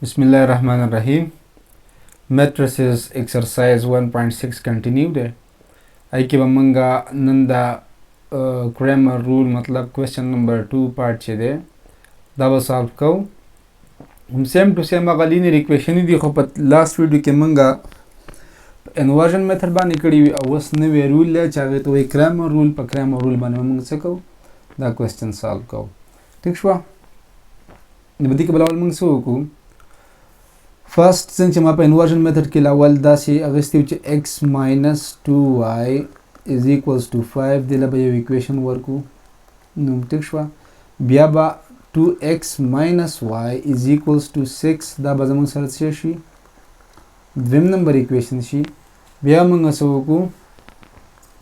Bismillahirrahmanirrahim. Matrices exercise 1.6 continued है. आई के बमंगा नंदा Cramer rule मतलब question number 2 part छे दे. दावा solve को. हम same to same अगर linear equation ही देखो पर last video के मंगा inversion method बानी कड़ी अवस ने वे rule ले चाहे तो वे Cramer rule पर Cramer rule बाने मंग सको दा question solve को. ठीक शुआ. निबदी के बलावल मंग सो को. First since हम पे inversion method के लावल दा से अगस्ती उच्च x minus 2y is equals to 5 दिला बे equation वर्कू नुम ठीक बिया बा 2x minus y is equals to 6 दा बजमंग सरत शी द्विम नंबर equation शी बिया मंग असोकू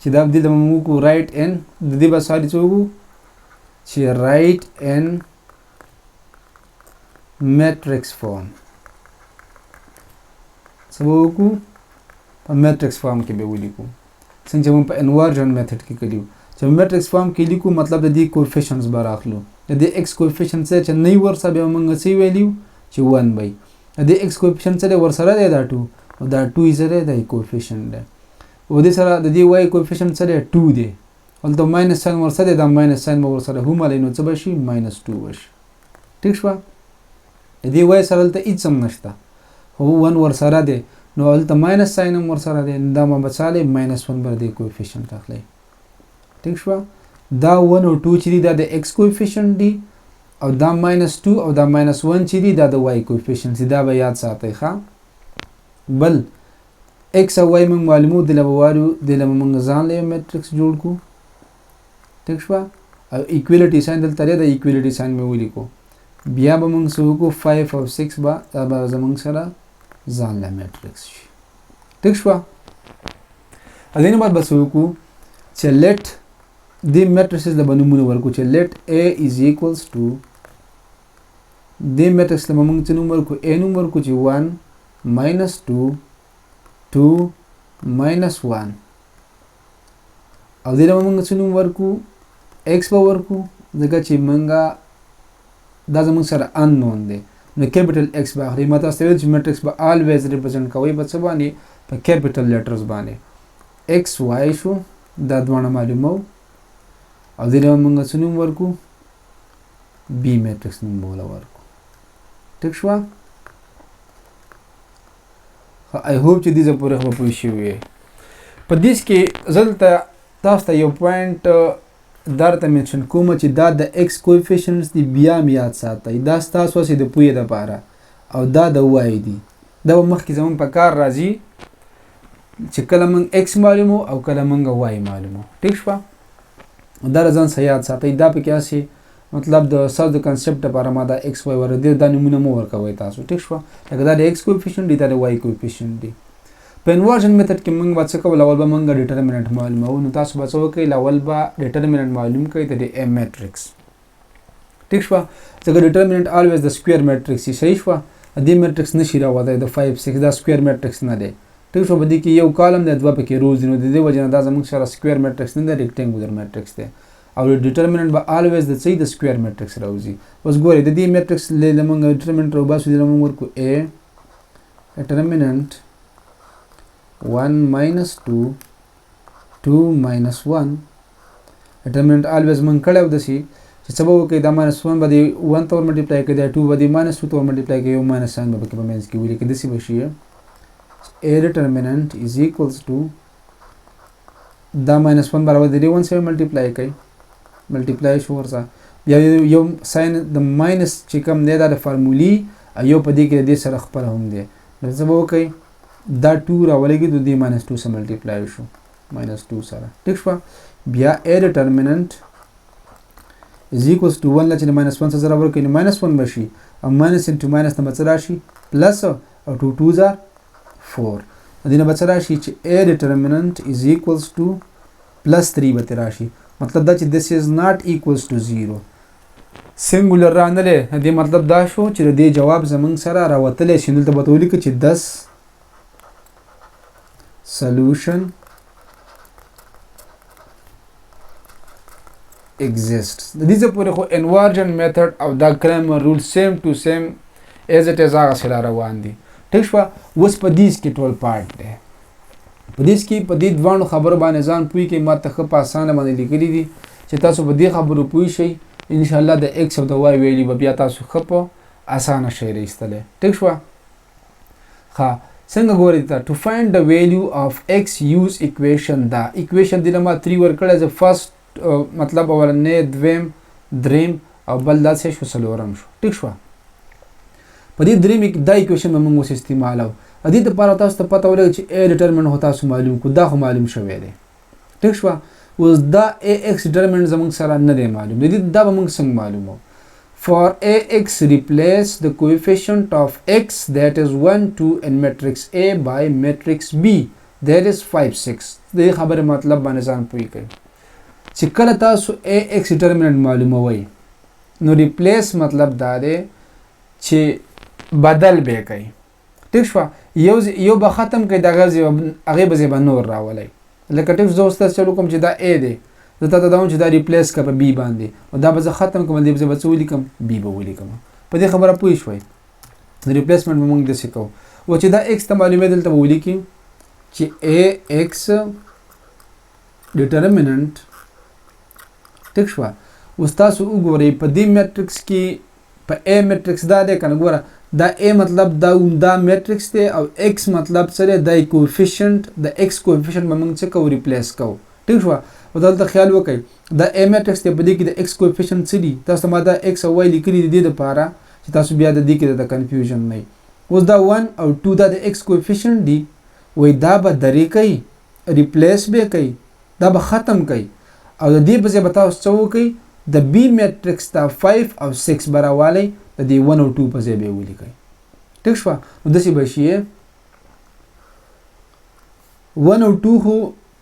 चिदाब दिला मंगू को right n दिदी बा सारी चोकू ची right n matrix form सबको मैट्रिक्स फॉर्म के बेवली को संग जब हम इन्वर्जन मेथड की करियो जब मैट्रिक्स फॉर्म के लिए को मतलब यदि कोएफिशिएंट्स बार रख लो यदि x कोएफिशिएंट से नहीं वर्षा बे मंग सी वैल्यू च 1 बाय यदि x कोएफिशिएंट से वर्षा रे दा 2 और दा 2 इज रे दा कोएफिशिएंट है ओदे सरा यदि y कोएफिशिएंट से 2 दे और तो माइनस साइन वर्षा दे दा माइनस साइन वर्षा रे हुमा लेनो चबशी -2 वश ठीक छवा यदि y सरल त इच सम नष्टा हो 1 वर्षा रा दे नो अल त माइनस साइन वर्षा रा दे दामा बचाले -1 बर दे कोएफिशिएंट रखले ठीक छवा दा 1 और 2 चिरी दा दे x कोएफिशिएंट दी और दा -2 और दा -1 चिरी दा द y कोएफिशिएंट सीधा बे याद साथे खा बल x और y में मालूम दिला वारू दिला मंग जान ले मैट्रिक्स जोड़ को ठीक छवा और इक्वलिटी साइन दल तरे द इक्वलिटी साइन में वो लिखो बिया बमंग सो को 5 और 6 बा तबा जमंग सरा जान ला मैट्रिक्स ठीक छवा अदिन बात बसो को च लेट द मैट्रिसेस द बनु मुनु वर्क च let a is equals to the matrix the बमंग च नंबर को a नंबर को च 1 -2 2 -1 अदिन बमंग च नंबर को x पावर को जगह च मंगा दा जमंग सरा अननोन दे न कैपिटल x बा रे मतलब सेवेज मैट्रिक्स बा ऑलवेज रिप्रेजेंट का वही बच्चा बानी पर कैपिटल लेटर्स बाने x y शो दा द्वाना मालूम हो और दिले मंग सुनुम वर्कू b मैट्रिक्स नु बोला वर्कू ठीक छवा आई होप च दिस पूरे हो पुशी हुए पर दिस के जलता तास्ता यो पॉइंट दार त मेंशन कोम च दा द x कोएफिशिएंट्स दी बिया मियात साता दा स्तासो से द पुए द पारा और दा द y दी दा मख की जमन पकार राजी च कलम x मालूम हो और कलम y मालूम हो ठीक छवा दार जन सयात साता दा पे क्या से मतलब द सब द कांसेप्ट पारा मादा x y वर दे दा नमूना मो वर का होय तासो ठीक छवा दा x कोएफिशिएंट दी दा y कोएफिशिएंट दी इन्वर्जन मेथड के मंग बच्चा को लावल बा मंग डिटरमिनेंट मालूम हो नतास बच्चो के लावल बा डिटरमिनेंट मालूम कई तदे ए मैट्रिक्स ठीक छवा जगह determinant always the square matrix सही छवा द मैट्रिक्स नशिरा वादा द 5 6 द स्क्वायर मैट्रिक्स न दे ठीक छवा बदी की यो कॉलम दे दवा पे के रोज नो दे वजह दा जमंग सारा स्क्वायर मैट्रिक्स न दे रेक्टेंगुलर मैट्रिक्स दे और डिटरमिनेंट बा ऑलवेज द सही द स्क्वायर मैट्रिक्स राउजी बस गोरे द मैट्रिक्स ले मंग डिटरमिनेंट रो बासु दे मंग को ए डिटरमिनेंट 1 -2 2 -1 डिटरमिनेंट ऑलवेज मन कड़े दसी सबो के दा -1 बदी 1 तो मल्टीप्लाई के दा 2 बदी -2 तो मल्टीप्लाई के -9 बबे के मींस की विल के दसी बशी है a determinant is equals to दा -1 बराबर दे 1 से मल्टीप्लाई के मल्टीप्लाई शोर सा या यो साइन द माइनस चिकम दे दा फार्मूली यो पदी के दे सरख पर हम दे सबो के दा 2 रावलेगी तो दी -2 से मल्टीप्लाई शो -2 सारा ठीक छवा बिया a determinant is equals to 1 लचने -1 से जरा वर्क इन -1 बशी और माइनस इनटू माइनस न बचा राशि प्लस और 2 2 जार 4 अदिन बचा राशि a determinant is equals to +3 बते राशि मतलब that this is not equals to 0 singular रानले दे मतलब दा शो च दे जवाब जमंग सरा रावतले सिंदल त बतौली के 10 solution exists. These are for inversion method of the Cramer rule same to same ایز اټ از هغه سره روان دي. ټیک شو. اوس په دې کې ټول پارت دی. په دې کې په دې دوه خبرو باندې ځان پوي کې ما ته په اسانه باندې لیکلي دي چې تاسو په دې خبرو پوي شئ ان شاء الله د x او د y ویلي به بیا تاسو خپو اسانه شي راستله. ټیک شو. ها څنګه ګورئ ته to find the value of x use equation. دا equation د ما 3 ورکړه ز فرست مطلب اولنې دویم دریم او بل دا څه شو څلورم شو. ټیک شو. په دې دریم دا equation موږ اوس استعمالو. ا دې لپاره تاسو ته پته ولګي چې a determinant هو تاسو معلوم کو دا خو معلوم شوی دی. ټیک شو. اوس دا ax determinant زموږ سره نه دی معلوم. دې دا به موږ څنګه معلومو. For ax replace the coefficient of x that is 1 2 in matrix A by matrix B that is 5 6. دې خبره مطلب باندې ځان پوي کړئ چې کله تاسو ax determinant معلوموي نو replace مطلب دا دی چې بدل به کوي. ټیک شو. یو به ختم کوي دغه هغه به زبر نور راولي. لکه ټیک زو ستاسو چلو کوم چې دا A دی زه ته دا چې دا ریپلیس کا په B باندې او دا به زه ختم کوم دې به څه ولیکم B به ولیکم. په دې خبره پوه شوي. ریپلیسمنت موږ د څه کوو او چې دا x ته معلومه دلته ولیکي چې ax determinant. ټیک شو. اوس تاسو وګورئ په دې میټرکس کې په A میټرکس دا دی کنه ګوره دا A مطلب دا میټرکس دی او x مطلب سره د کوفیشنت د x کوفیشنت به موږ څه کوو ریپلیس کوو. ټیک شو. او دلته خیال وکړئ دا A میټرکس دی په دې کې د x کوفیشنت څه دي تاسو ما دا x او y لیکلي دي د لپاره چې تاسو بیا د دې کې د کنفیوژن نه وي. اوس دا 1 او 2 دا د x کوفیشنت دي وای دا به درې کوي ریپلیس به کوي دا به ختم کوي او د دې په ځای به تاسو څه وکړئ د B میټرکس دا 5 او 6 براوالی د دې 1 او 2 په ځای به ولیکئ. ټیک شو. نو داسې به شي 1 او 2 خو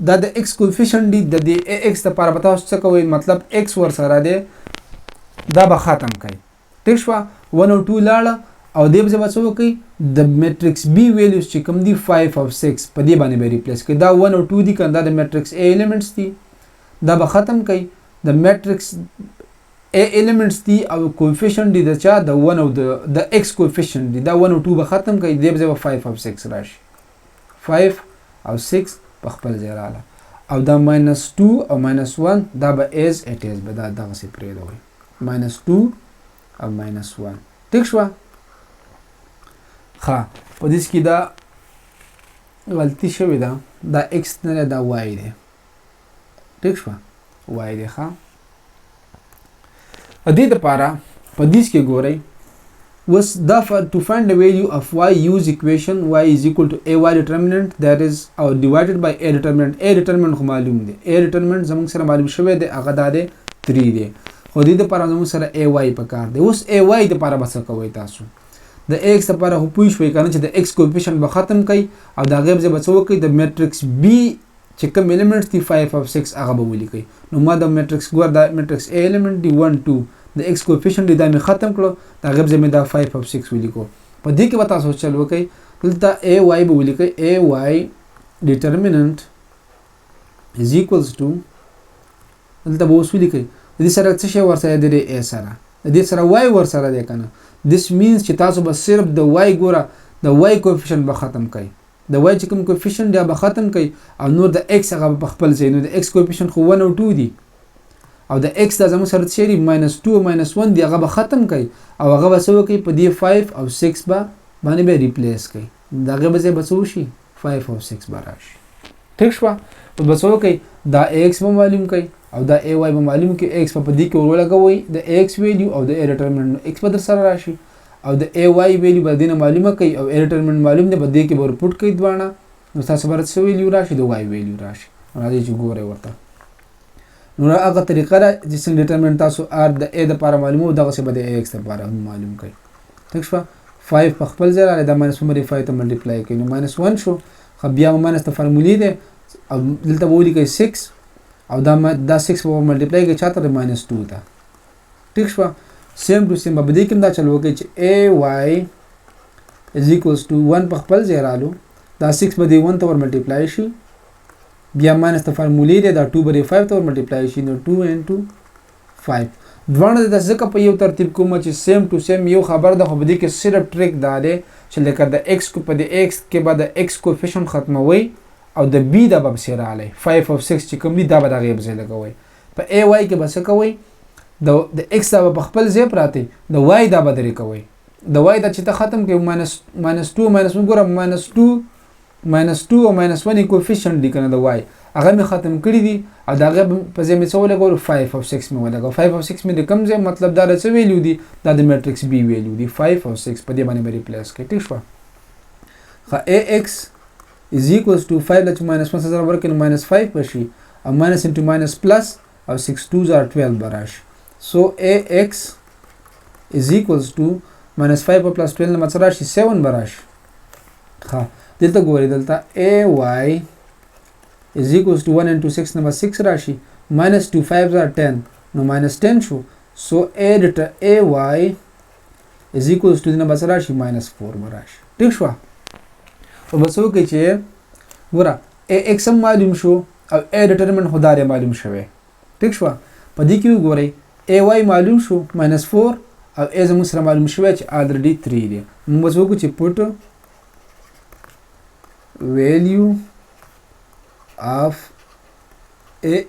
دا د x کوفیشنت دی د دې ax لپاره به تاسو څه کوئ مطلب x ور سره دی دا به ختم کوي. ټیک شو. 1 او 2 لاړه او دې به څه وکړي د میټرکس B ویلیوز چې کوم دي 5 او 6 په دې باندې به ریپلیس کړي. دا 1 او 2 دي کنه دا د میټرکس A ایلیمنټس دي دا به ختم کوي. د میټرکس A ایلیمنټس دي او کوفیشنت دي د چا د 1 او د x کوفیشنت دي دا 1 او 2 به ختم کوي. دې به 5 او 6 راشي 5 او 6 په خپل ځای رااله او دا -2 او -1 دا به as it is به دا دغه څه پرې دی -2 او -1. ټیک شو. ښه په دې کې دا غلطي شوې ده دا x نه دا y دی. ټیک شو. y دی. ښه ا دې لپاره په دې کې ګورئ was the to find the value of y use equation y is equal to ay determinant that is or divided by a determinant. A determinant خو معلوم دی. A determinant زموږ سره معلوم شوی دی هغه دا دی 3 دی خو دې لپاره زموږ سره ay پکار دی. اوس ay لپاره بس کوئ تاسو د x لپاره خو پوه شوئ کنه چې د x کوفیشنت به ختم کړئ او دا غیب ځای به څه وکړئ د میټرکس B چې کوم ایلیمنټس دي 5 او 6 هغه به ولیکئ. نو ما د میټرکس ګور دا میټرکس A ایلیمنټ دی 1 2 د x کوفیشنت دی دا مې ختم کړو دا غیب ځای مې دا 5 او 6 ولیکو. په دې کې به تاسو چل وکئ دلته ay به ولیکئ ay determinant is equals to دلته به اوس ولیکئ د دې سره څه شی ورسره دی a سره د دې سره y ورسره دی کنه. this means چې تاسو به صرف د y ګوره د y کوفیشنت به ختم کړئ د y چې کوم کوفیشنت دی به ختم کړئ او نور د x هغه په خپل ځای. نو د x کوفیشنت خو 1 او 2 دی او د x د زموږ سره څه دی -2 او -1 دی هغه به ختم کړئ او هغه به څه وکړي په دې 5 او 6 باندې به ریپلیس کړئ. دا هغه به ځای به څه وشي 5 او 6 به راشي. ټیک شو. په به څه وکړئ دا ax به معلوم کړئ او دا ay به معلوم کړئ. x په دې کې ورولګوئ د ax ویلیو او د a determinant x به در سره راشي او د ay ویلیو به دینه معلومه کړئ او a determinant معلوم دی په دې کې به ورپوټ کړئ دوانه نو تاسو به څه ویلیو راشي د y ویلیو راشي. راځي چې ګورئ ورته نو هغه طریقه ده چې څنګه ډیټرمنټ تاسو r د a د لپاره معلومو دغه څه به د ax لپاره معلوم کړئ. ټیک شو. 5 په خپل ځای راځي دا -5 ته ملټیپلای کړئ نو -1 شو. خو بیا ماینس ته فارمولې ده او دلته ولیکئ 6 او دا 6 په ملټیپلای کړئ چاته -2 ته. ټیک شو. سیم ټو سیم به دې کوم دا چلو وکړئ چې ay is equals to 1 په خپل ځای رالو دا 6 به دې 1 ته ور ملټیپلای شي بیا ماینس ته فارمولې ده دا 2 به 5 ته ور ملټیپلای شي نو 2 into 5 دوانه د ځکه په یو ترتیب کوم چې سیم ټو سیم یو خبر ده، خو په دې کې صرف ټریک دا دی چې لکه د x کو په د x کې به د x کوفیشنټ ختموي او د b د به پسې راغلی 5 او 6 چې کوم دي دا به د هغې پسې لګوئ. په a y کې به څه کوئ، د x دا به په خپل ځای پراته، د y دا به درې کوئ. د y دا چې ته ختم کړئ ماینس 2 ماینس 1 ګوره ماینس 2 او ماینس 1 کوفیشنټ دي که نه د y هغه مې ختم کړي دي او د هغې په ځای مې څه ولګولو 5 او 6 مې ولګو. 5 او 6 مې د کوم ځای مطلب دا د څه ویلیو دي، دا د میټرکس b ویلیو دي 5 او 6 په دې باندې به ریپلیس کړئ. ټیک شوه. ښه ax is equals to 5 له چې ماینس 1 سره ورکړي نو ماینس 5 به شي او ماینس انټو ماینس پلس او 6 2s are 12 به راشي. so ax is equals to minus 5 او plus 12 نه څه راشي 7 به راشي. ښه دلته ګورئ دلته ay is equals to 1 into 6 number 6 راشي minus 2 5s are 10 نو minus 10 شو. so ay is equals to number څه راشي minus 4 به راشي. ټیک شوه. او بس وکړئ چې ګوره ax هم معلوم شو او a determinant خو دا معلوم شوی. ټیک شوه. په دې کې وګورئ ay معلوم شو minus 4 او a زموږ سره معلوم شوی چې already 3 دی. موږ بس وکړو چې put value of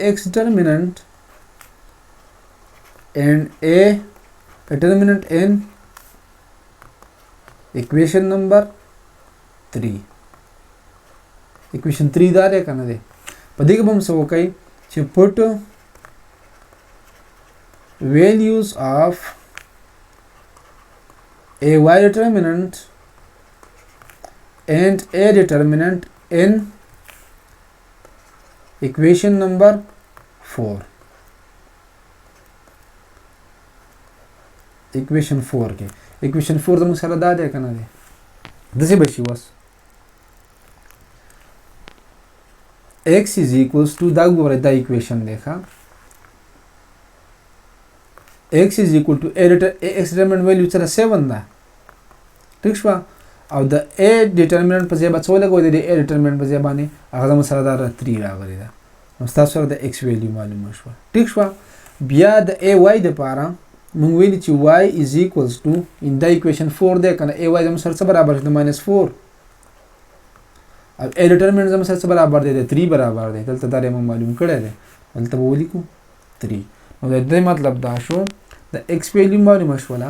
ax determinant and a determinant in equation number 3. equation 3 دا دی که نه دی. په دې کې به هم څه وکړئ چې put values of a y determinant and a determinant in equation number 4. equation 4 کې equation 4 زموږ سره دا دی که نه دی. داسې به شي اوس x is equals to دا ګورئ دا equation دی ښه x is equal to ax determinant value سره 7 ده. ټیک شوه. او د a determinant په ځای به څه ولګوئ د a determinant په ځای باندې هغه زموږ سره دا 3 راغلی ده. نو ستاسو سره د x value معلومه شوه. ټیک شوه. بیا د ay دپاره موږ ویلي چې y is equals to in دا equation 4 دی که نه ay زموږ سره څه برابر دی د minus 4 او a determinant زموږ سره څه برابر دی د 3 برابر دی. دلته دا موږ معلوم کړی دی، دلته به ولیکو 3. نو د دې مطلب دا شو د x value معلومه شوله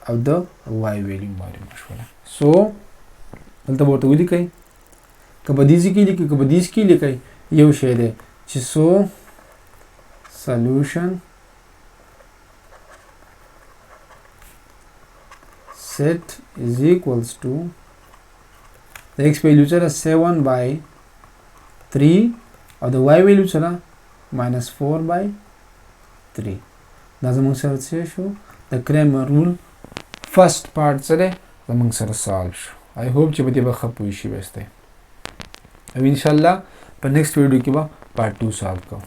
او د y value معلومه شوله. سو دلته به ورته ولیکئ که په دې کې لیکئ که په دې کې لیکئ یو شی دی چې سو solution set is equals to the x value سره 7 by 3 او د y value سره minus 4 by 3. دا زموږ سره څه شو د Cramer rule first part سره زموږ سره سالو شو. I hope چې په دې به ښه پوه شي وستی او انشاءالله په نیکسټ ویډیو کې به پارت 2 سالو کوو.